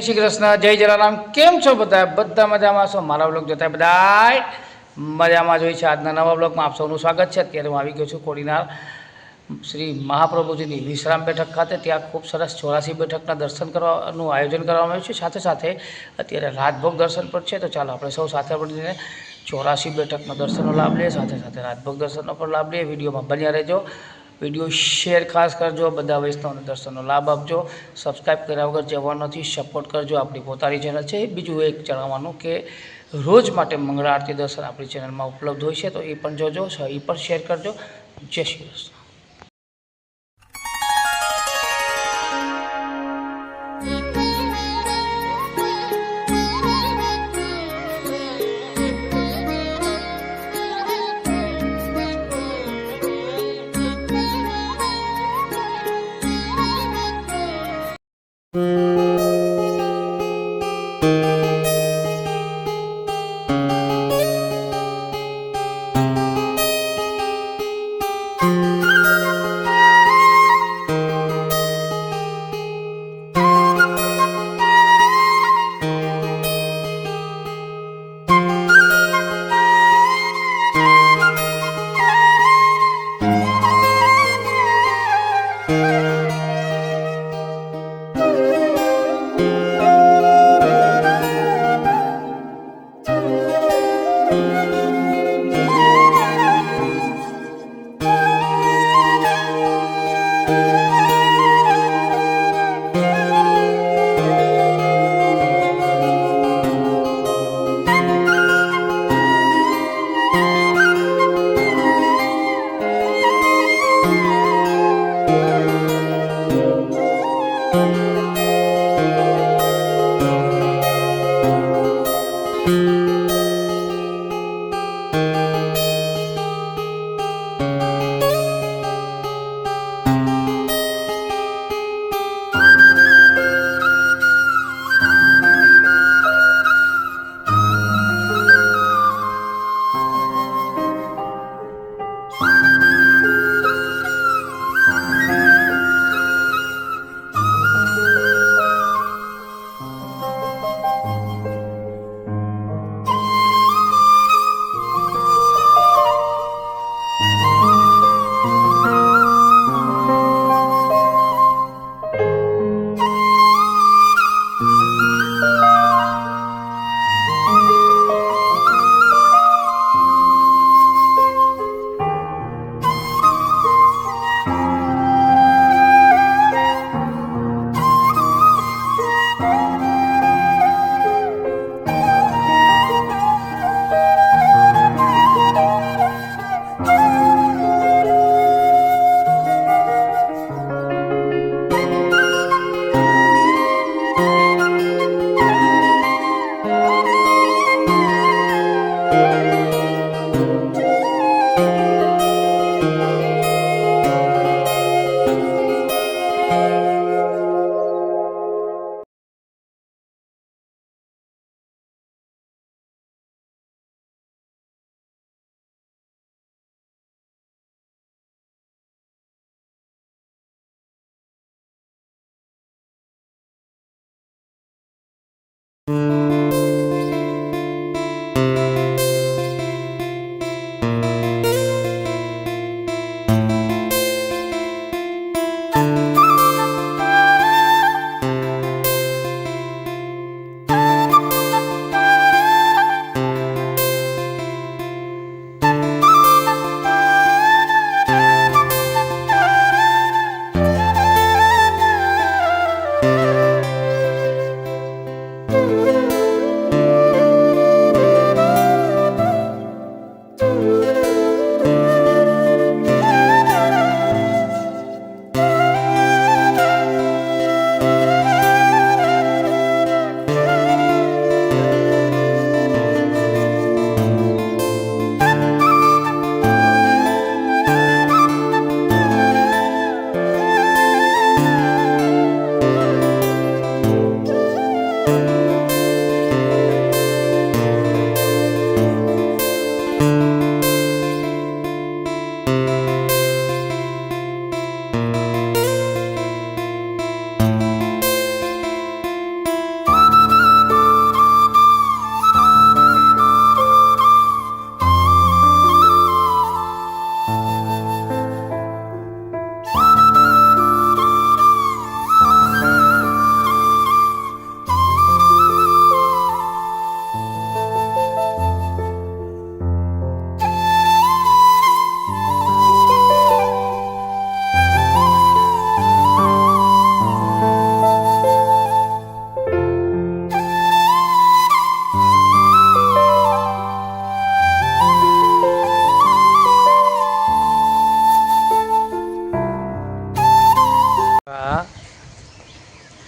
શ્રી કૃષ્ણ, જય જલારામ। કેમ છો બધા? બધા મજામાં છો? મારા બ્લોગ જોતા બધા મજામાં જોઈ છે। આજના નવા બ્લોગમાં આપ સૌનું સ્વાગત છે। અત્યારે હું આવી ગયો છું કોડીનાર શ્રી મહાપ્રભુજીની વિશ્રામ બેઠક ખાતે। ત્યાં ખૂબ સરસ 84 બેઠકના દર્શન કરવાનું આયોજન કરવામાં આવ્યું છે। સાથે સાથે અત્યારે રાજભોગ દર્શન પણ છે। તો ચાલો આપણે સૌ સાથે મળીને 84 બેઠકના દર્શનનો લાભ લઈએ, સાથે સાથે રાજભોગ દર્શનનો પણ લાભ લઈએ। વિડીયોમાં બન્યા રહેજો, વિડીયો શેર ખાસ કરજો, બધા વૈષ્ણવને દર્શનનો લાભ આપજો। સબસ્ક્રાઈબ કર્યા વગર જવા નથી, સપોર્ટ કરજો। આપણી પોતાની ચેનલ છે। બીજું એક જણાવવાનું કે રોજ માટે મંગળા આરતી દર્શન આપણી ચેનલમાં ઉપલબ્ધ હોય છે, તો એ પણ જોજો, એ પણ શેર કરજો। જય શ્રી કૃષ્ણ।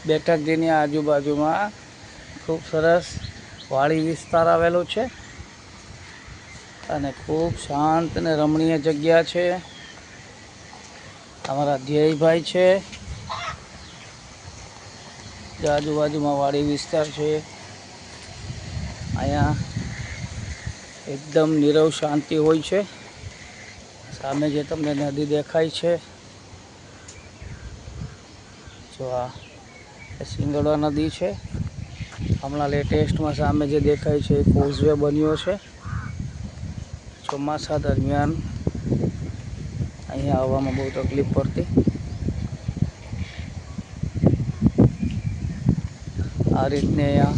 બેઠકજીની આજુબાજુમાં ખૂબ સરસ વાડી વિસ્તાર આવેલો છે અને ખૂબ શાંત અને રમણીય જગ્યા છે. અમારા ધ્યેયભાઈ છે. આજુબાજુમાં વાડી વિસ્તાર છે. અહીંયા એકદમ નીરવ શાંતિ હોય છે. સામે જે તમને નદી દેખાય છે, જો આ સિંગોડા નદી છે. હમણાં લેટેસ્ટમાં સામે જે દેખાય છે એ કોઝવે બન્યો છે. ચોમાસા દરમિયાન અહીંયા આવવામાં બહુ તકલીફ પડતી. આ રીતની અહીંયા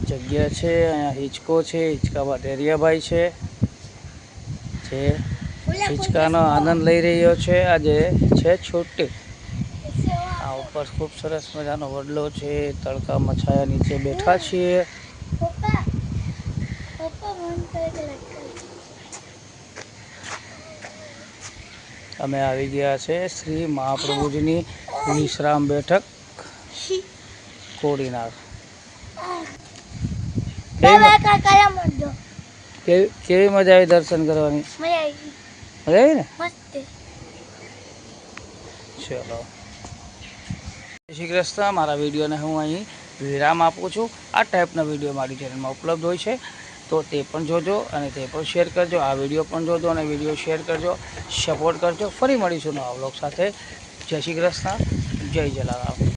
જગ્યા છે. અહીંયા હિંચકો છે. હિંચકામાં ઢેરિયાભાઈ છે જે હિંચકાનો આનંદ લઈ રહ્યો છે. આજે છે છુટ્ટી. આ ઉપર ખૂબ સરસ મજાનો વડલો છે. તડકામાં છાયા નીચે બેઠા છીએ. અમે આવી ગયા છે શ્રી મહાપ્રભુજીની વિશ્રામ બેઠક કોડીનાર. કેવી મજા આવી દર્શન કરવાની? મજા આવી ને? ચલો, જય શ્રી કૃષ્ણ. મારા વિડીયોને હું અહીં વિરામ આપું છું. આ ટાઈપના વિડીયો મારી ચેનલમાં ઉપલબ્ધ હોય છે, તો તે પણ જોજો અને તે પણ શેર કરજો. આ વિડીયો પણ જોજો અને વિડીયો શેર કરજો, સપોર્ટ કરજો. ફરી મળીશું નવા વ્લોગ સાથે. જય શ્રી કૃષ્ણ, જય જલારામ.